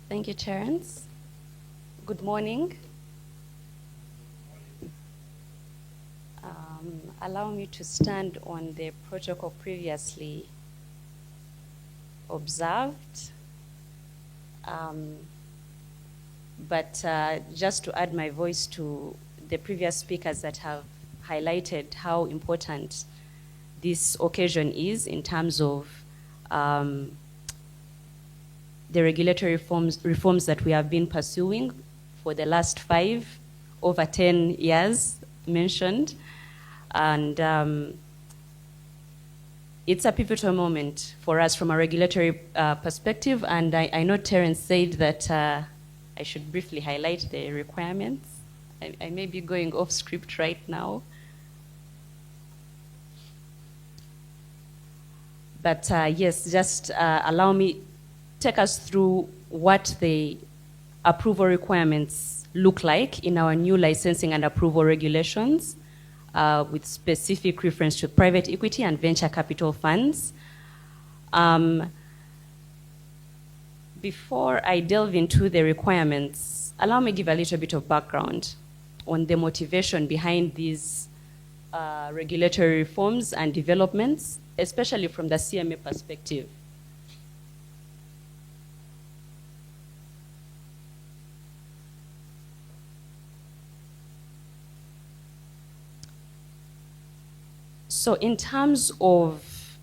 Thank you, Terence. Good morning. Allow me to stand on the protocol previously observed. But just to add my voice to the previous speakers that have highlighted how important this occasion is in terms of the regulatory reforms that we have been pursuing for the last over 10 years mentioned. And it's a pivotal moment for us from a regulatory perspective. And I know Terence said that I should briefly highlight the requirements. I may be going off script right now. But yes, just allow me take us through what the approval requirements look like in our new licensing and approval regulations with specific reference to private equity and venture capital funds. Before I delve into the requirements, allow me to give a little bit of background on the motivation behind these regulatory reforms and developments, especially from the CMA perspective. So in terms of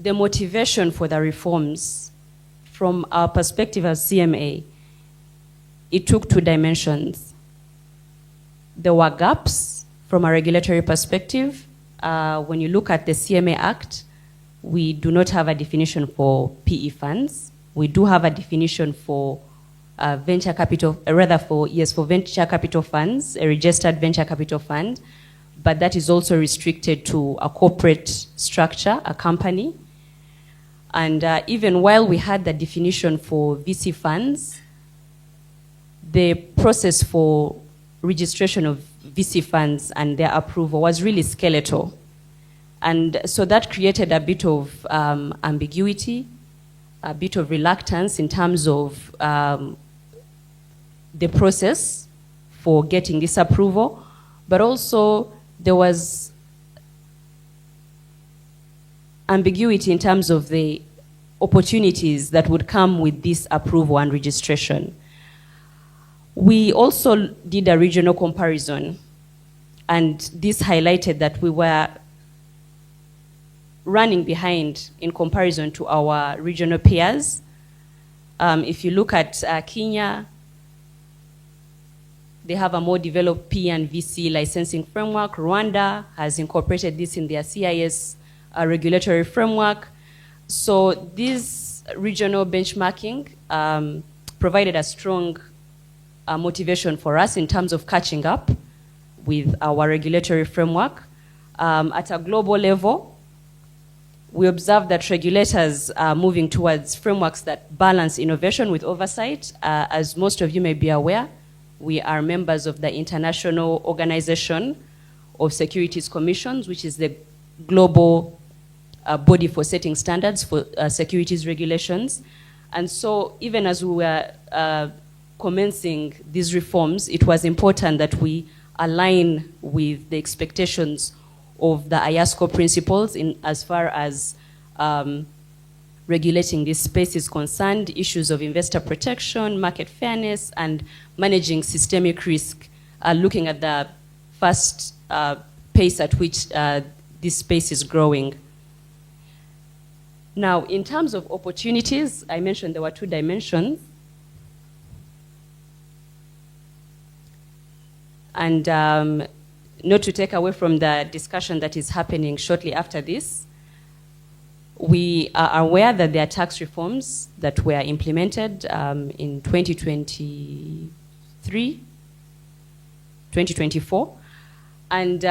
the motivation for the reforms, from our perspective as CMA, it took two dimensions. There were gaps from a regulatory perspective. When you look at the CMA Act, we do not have a definition for PE funds. We do have a definition for venture capital, for venture capital funds, a registered venture capital fund, but that is also restricted to a corporate structure, a company. And even while we had the definition for VC funds, the process for registration of VC funds and their approval was really skeletal. And so that created a bit of ambiguity, a bit of reluctance in terms of the process for getting this approval, but also there was ambiguity in terms of the opportunities that would come with this approval and registration. We also did a regional comparison, and this highlighted that we were running behind in comparison to our regional peers. If you look at Kenya, they have a more developed P and VC licensing framework. Rwanda has incorporated this in their CIS regulatory framework. So this regional benchmarking provided a strong motivation for us in terms of catching up with our regulatory framework. At a global level, we observe that regulators are moving towards frameworks that balance innovation with oversight. As most of you may be aware, we are members of the International Organization of Securities Commissions, which is the global body for setting standards for securities regulations. And so even as we were commencing these reforms, it was important that we align with the expectations of the IASCO principles in as far as regulating this space is concerned, issues of investor protection, market fairness, and managing systemic risk, looking at the fast pace at which this space is growing. Now, in terms of opportunities, I mentioned there were two dimensions. And not to take away from the discussion that is happening shortly after this, we are aware that there are tax reforms that were implemented in 2023, 2024, and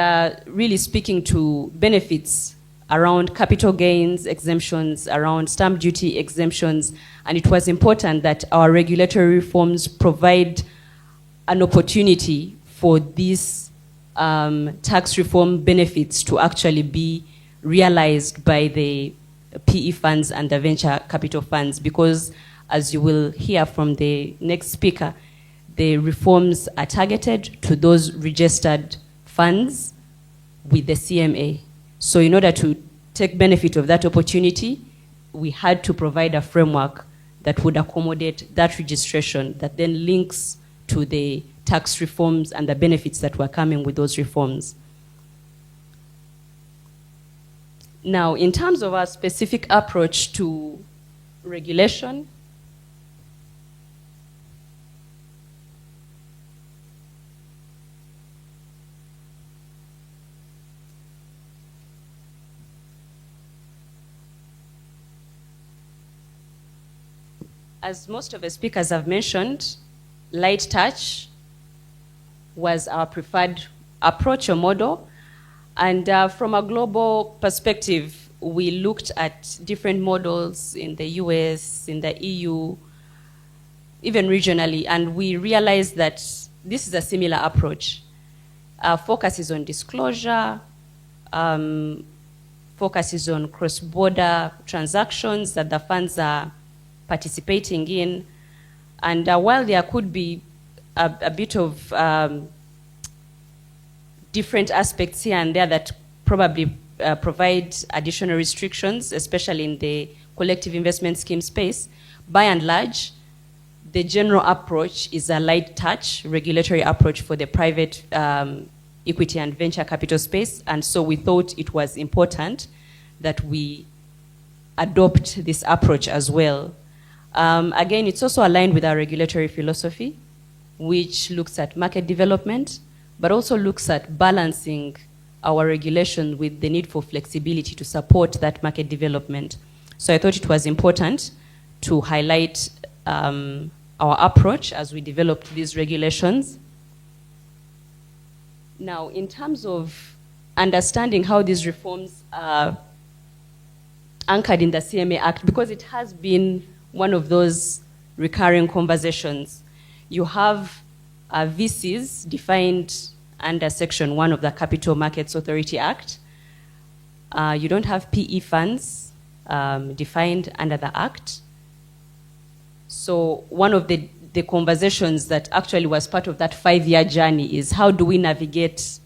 really speaking to benefits around capital gains exemptions, around stamp duty exemptions, and it was important that our regulatory reforms provide an opportunity for these tax reform benefits to actually be realized by the PE funds and the venture capital funds, because as you will hear from the next speaker, the reforms are targeted to those registered funds with the CMA. So in order to take benefit of that opportunity, we had to provide a framework that would accommodate that registration that then links to the tax reforms and the benefits that were coming with those reforms. Now, in terms of our specific approach to regulation, as most of the speakers have mentioned, light touch was our preferred approach or model. And from a global perspective, we looked at different models in the US, in the EU, even regionally, and we realized that this is a similar approach. Focus is on disclosure, focus is on cross-border transactions that the funds are participating in. And while there could be a bit of different aspects here and there that probably provide additional restrictions, especially in the collective investment scheme space, by and large, the general approach is a light touch regulatory approach for the private equity and venture capital space. And so we thought it was important that we adopt this approach as well. Again, it's also aligned with our regulatory philosophy, which looks at market development, but also looks at balancing our regulation with the need for flexibility to support that market development. So I thought it was important to highlight our approach as we developed these regulations. Now, in terms of understanding how these reforms are anchored in the CMA Act, because it has been one of those recurring conversations, you have VCs defined under Section 1 of the Capital Markets Authority Act. You don't have PE funds defined under the Act. So one of the conversations that actually was part of that 5-year journey is how do we navigate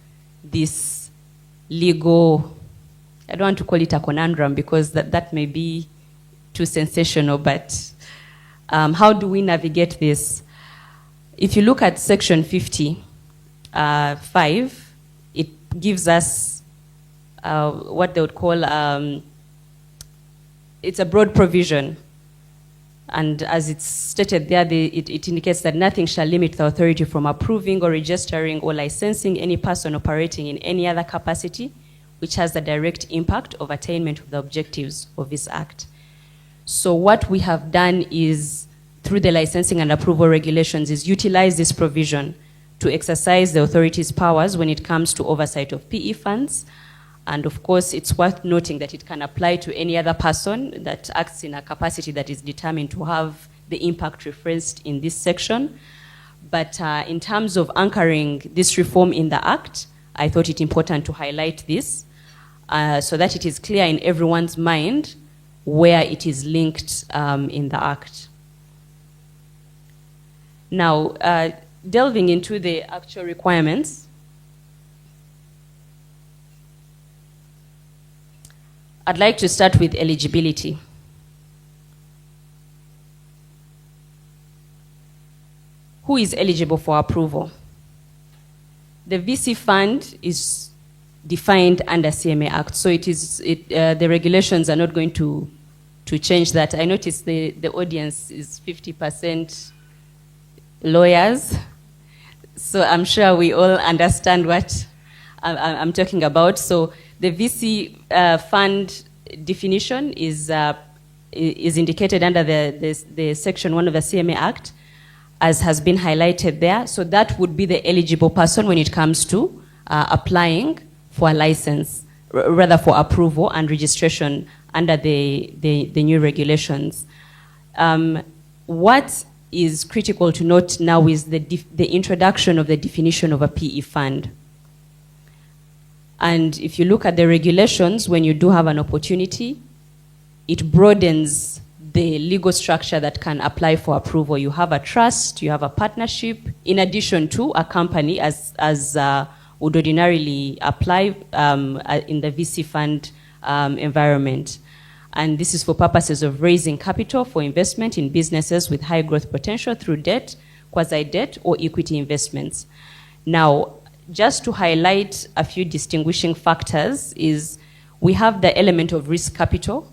this legal, I don't want to call it a conundrum because that may be too sensational, but how do we navigate this? If you look at Section 50, 5, it gives us what they would call, it's a broad provision. And as it's stated there, it indicates that nothing shall limit the authority from approving or registering or licensing any person operating in any other capacity which has the direct impact of attainment of the objectives of this Act. So what we have done is, through the licensing and approval regulations, is utilize this provision to exercise the authority's powers when it comes to oversight of PE funds. And of course, it's worth noting that it can apply to any other person that acts in a capacity that is determined to have the impact referenced in this section. But in terms of anchoring this reform in the Act, I thought it important to highlight this so that it is clear in everyone's mind where it is linked in the Act. Now, delving into the actual requirements, I'd like to start with eligibility. Who is eligible for approval? The VC fund is defined under CMA Act, so the regulations are not going to change that. I noticed the audience is 50% lawyers, so I'm sure we all understand what I'm talking about. So the VC fund definition is indicated under the Section 1 of the CMA Act, as has been highlighted there. So that would be the eligible person when it comes to applying for a license, rather for approval and registration under the new regulations. What is critical to note now is the introduction of the definition of a PE fund. And if you look at the regulations, when you do have an opportunity, it broadens the legal structure that can apply for approval. You have a trust, you have a partnership, in addition to a company as would ordinarily apply in the VC fund environment. And this is for purposes of raising capital for investment in businesses with high growth potential through debt, quasi-debt, or equity investments. Now, just to highlight a few distinguishing factors is we have the element of risk capital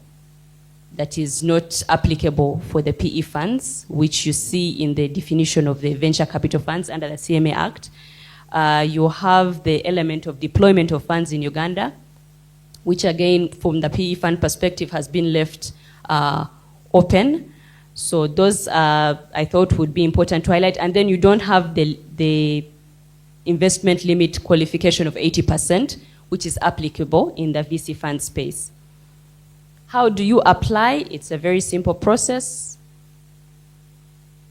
that is not applicable for the PE funds, which you see in the definition of the venture capital funds under the CMA Act. You have the element of deployment of funds in Uganda, which again, from the PE fund perspective, has been left open. So those I thought would be important to highlight. And then you don't have the investment limit qualification of 80%, which is applicable in the VC fund space. How do you apply? It's a very simple process.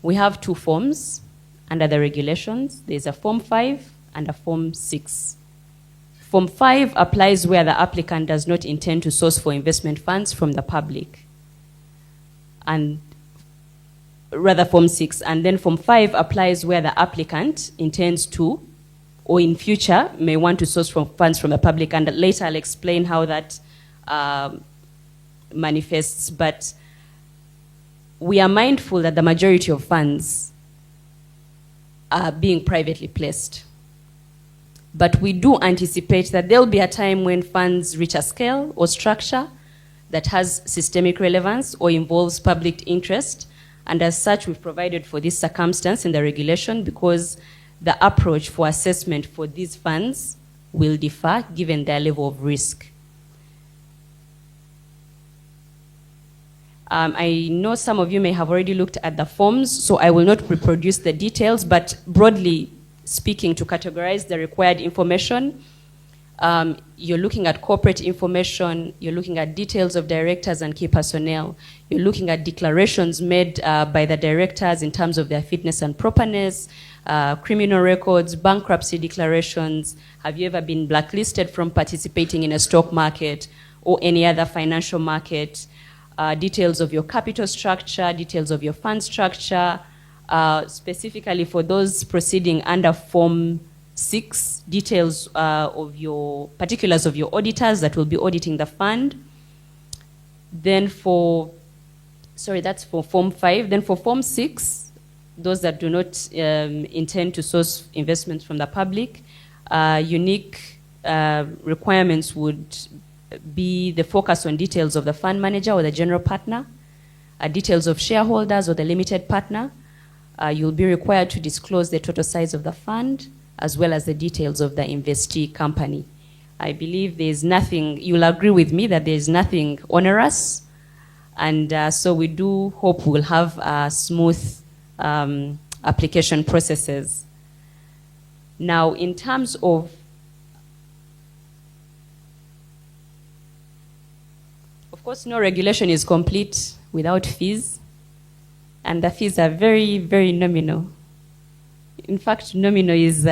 We have two forms under the regulations. There's a Form 5 and a Form 6. Form 5 applies where the applicant does not intend to source for investment funds from the public. And rather Form 6. And then Form 5 applies where the applicant intends to, or in future, may want to source from funds from the public. And later I'll explain how that manifests. But we are mindful that the majority of funds are being privately placed. But we do anticipate that there'll be a time when funds reach a scale or structure that has systemic relevance or involves public interest. And as such, we've provided for this circumstance in the regulation because the approach for assessment for these funds will differ given their level of risk. I know some of you may have already looked at the forms, so I will not reproduce the details, but broadly speaking, to categorize the required information, you're looking at corporate information, you're looking at details of directors and key personnel, you're looking at declarations made by the directors in terms of their fitness and properness, criminal records, bankruptcy declarations, have you ever been blacklisted from participating in a stock market or any other financial market, details of your capital structure, details of your fund structure, specifically for those proceeding under Form 6, details of your particulars of your auditors that will be auditing the fund. Then that's for Form 5. Then for Form 6, those that do not intend to source investments from the public, unique requirements would be the focus on details of the fund manager or the general partner, details of shareholders or the limited partner. You'll be required to disclose the total size of the fund as well as the details of the investee company. I believe there's nothing, you'll agree with me that there's nothing onerous, and so we do hope we'll have smooth application processes. Now, in terms of course, no regulation is complete without fees, and the fees are very, very nominal. In fact, nominal is...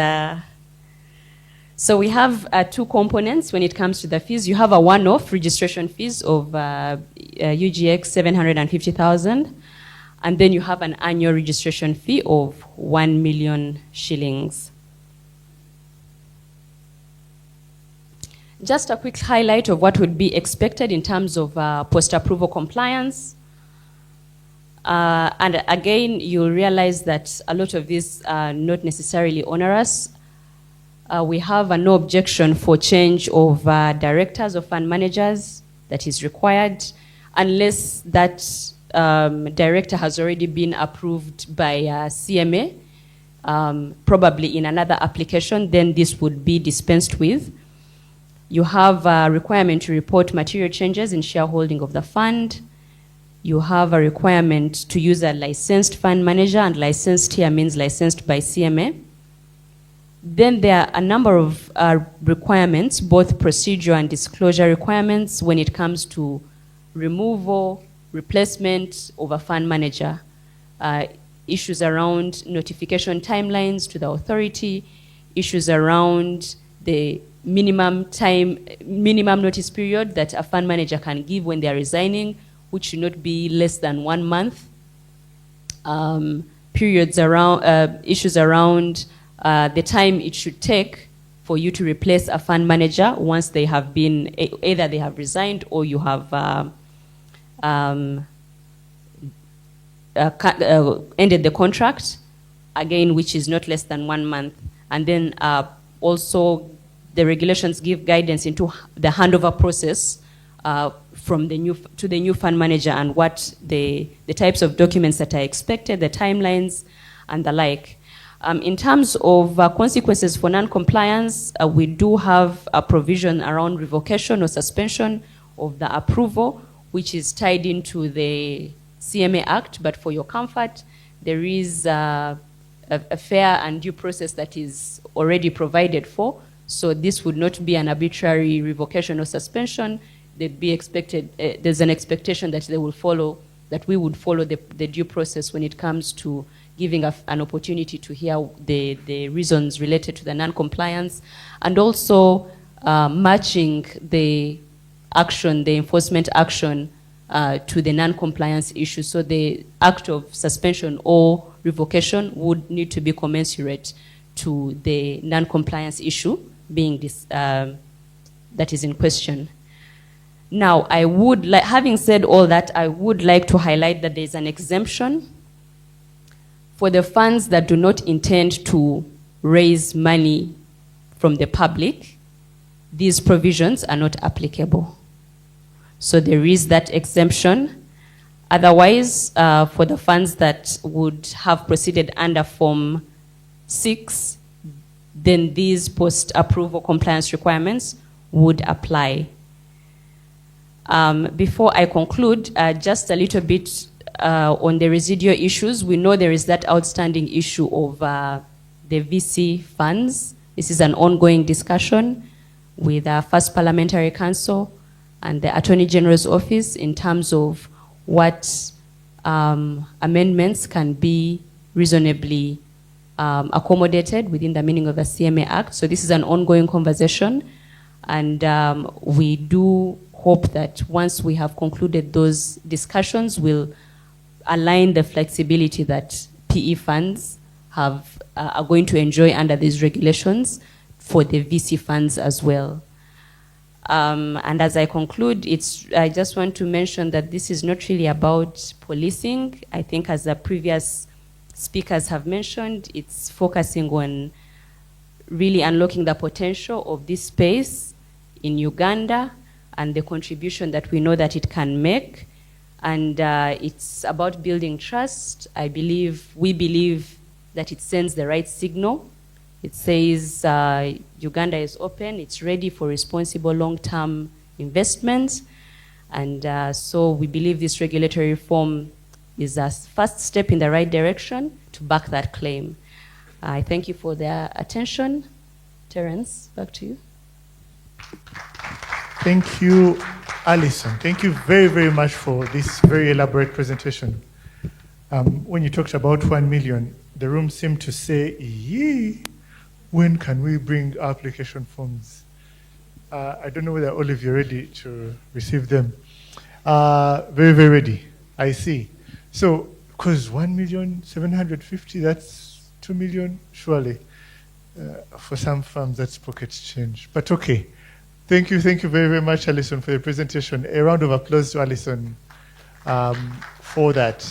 So we have two components when it comes to the fees. You have a one-off registration fees of UGX 750,000, and then you have an annual registration fee of 1 million shillings. Just a quick highlight of what would be expected in terms of post-approval compliance. And again, you'll realize that a lot of these are not necessarily onerous. We have a no objection for change of directors or fund managers that is required, unless that director has already been approved by CMA, probably in another application, then this would be dispensed with. You have a requirement to report material changes in shareholding of the fund. You have a requirement to use a licensed fund manager, and licensed here means licensed by CMA. Then there are a number of requirements, both procedure and disclosure requirements, when it comes to removal, replacement of a fund manager. Issues around notification timelines to the authority, issues around the minimum notice period that a fund manager can give when they're resigning, which should not be less than 1 month. Periods around, issues around the time it should take for you to replace a fund manager once they have been, either they have resigned or you have ended the contract, again, which is not less than 1 month. And then also the regulations give guidance into the handover process from the new fund manager and what the types of documents that are expected, the timelines, and the like. In terms of consequences for non-compliance, we do have a provision around revocation or suspension of the approval, which is tied into the CMA Act, but for your comfort, there is a fair and due process that is already provided for. So this would not be an arbitrary revocation or suspension. They'd be expected, there's an expectation that they will follow, that we would follow the due process when it comes to giving an opportunity to hear the reasons related to the non-compliance, and also matching the action, the enforcement action to the non-compliance issue. So the act of suspension or revocation would need to be commensurate to the non-compliance issue being this, that is in question. Now, I would like, having said all that, I would like to highlight that there's an exemption for the funds that do not intend to raise money from the public. These provisions are not applicable. So there is that exemption. Otherwise, for the funds that would have proceeded under Form 6, then these post-approval compliance requirements would apply. Before I conclude, just a little bit on the residual issues. We know there is that outstanding issue of the VC funds. This is an ongoing discussion with our First Parliamentary Council and the Attorney General's Office in terms of what amendments can be reasonably accommodated within the meaning of the CMA Act. So this is an ongoing conversation, and we do hope that once we have concluded those discussions, we'll align the flexibility that PE funds have, are going to enjoy under these regulations for the VC funds as well. And as I conclude, I just want to mention that this is not really about policing. I think as the previous speakers have mentioned, it's focusing on really unlocking the potential of this space in Uganda and the contribution that we know that it can make. And it's about building trust. We believe that it sends the right signal. It says Uganda is open, it's ready for responsible long-term investment. And so we believe this regulatory reform is a first step in the right direction to back that claim. I thank you for their attention. Terence, back to you. Thank you, Allison. Thank you very, very much for this very elaborate presentation. When you talked about 1 million, the room seemed to say, yee, when can we bring application forms? I don't know whether all of you are ready to receive them. Very, very ready, I see. So, because 1,750,000, that's 2 million, surely. For some firms, that's pocket change, but okay. Thank you very, very much, Allison, for the presentation. A round of applause to Allison for that.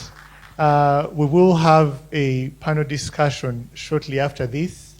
We will have a panel discussion shortly after this.